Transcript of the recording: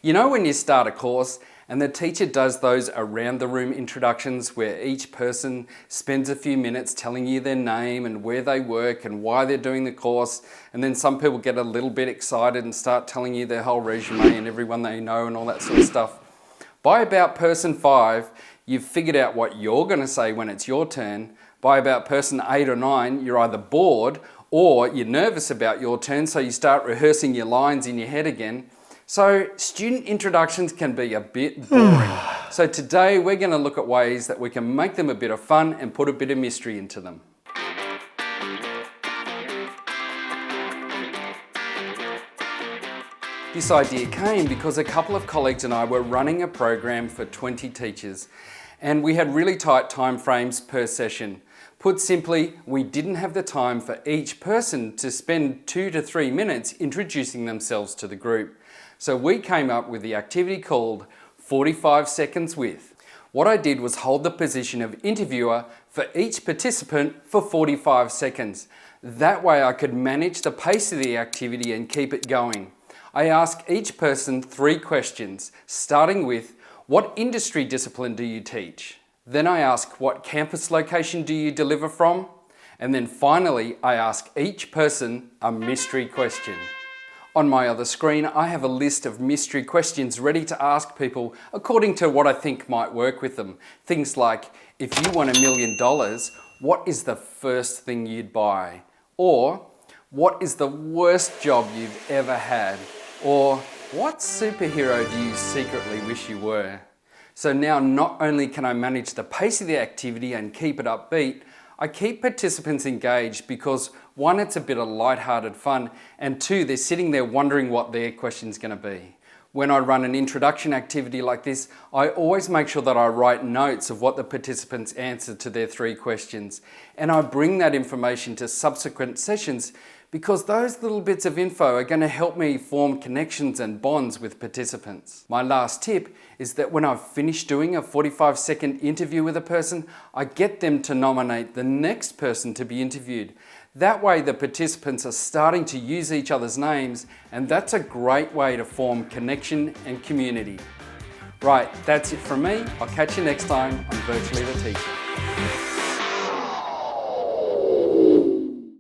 You know when you start a course and the teacher does those around the room introductions where each person spends a few minutes telling you their name and where they work and why they're doing the course, and then some people get a little bit excited and start telling you their whole resume and everyone they know and all that sort of stuff. By about person 5, you've figured out what you're going to say when it's your turn. By about person 8 or 9, you're either bored or you're nervous about your turn, so you start rehearsing your lines in your head again. So student introductions can be a bit boring. So today we're going to look at ways that we can make them a bit of fun and put a bit of mystery into them. This idea came because a couple of colleagues and I were running a program for 20 teachers, and we had really tight time frames per session. Put simply, we didn't have the time for each person to spend 2 to 3 minutes introducing themselves to the group. So we came up with the activity called 45 Seconds With. What I did was hold the position of interviewer for each participant for 45 seconds. That way I could manage the pace of the activity and keep it going. I asked each person 3 questions, starting with, what industry discipline do you teach? Then I ask, what campus location do you deliver from? And then finally, I ask each person a mystery question. On my other screen, I have a list of mystery questions ready to ask people according to what I think might work with them. Things like, if you won $1 million, what is the first thing you'd buy? Or, what is the worst job you've ever had? Or, what superhero do you secretly wish you were? So now not only can I manage the pace of the activity and keep it upbeat, I keep participants engaged because 1, it's a bit of light-hearted fun, and 2, they're sitting there wondering what their question's going to be. When I run an introduction activity like this, I always make sure that I write notes of what the participants answered to their 3 questions, and I bring that information to subsequent sessions because those little bits of info are going to help me form connections and bonds with participants. My last tip is that when I've finished doing a 45-second interview with a person, I get them to nominate the next person to be interviewed. That way the participants are starting to use each other's names, and that's a great way to form connection and community. Right, that's it from me. I'll catch you next time on Virtually the Teacher.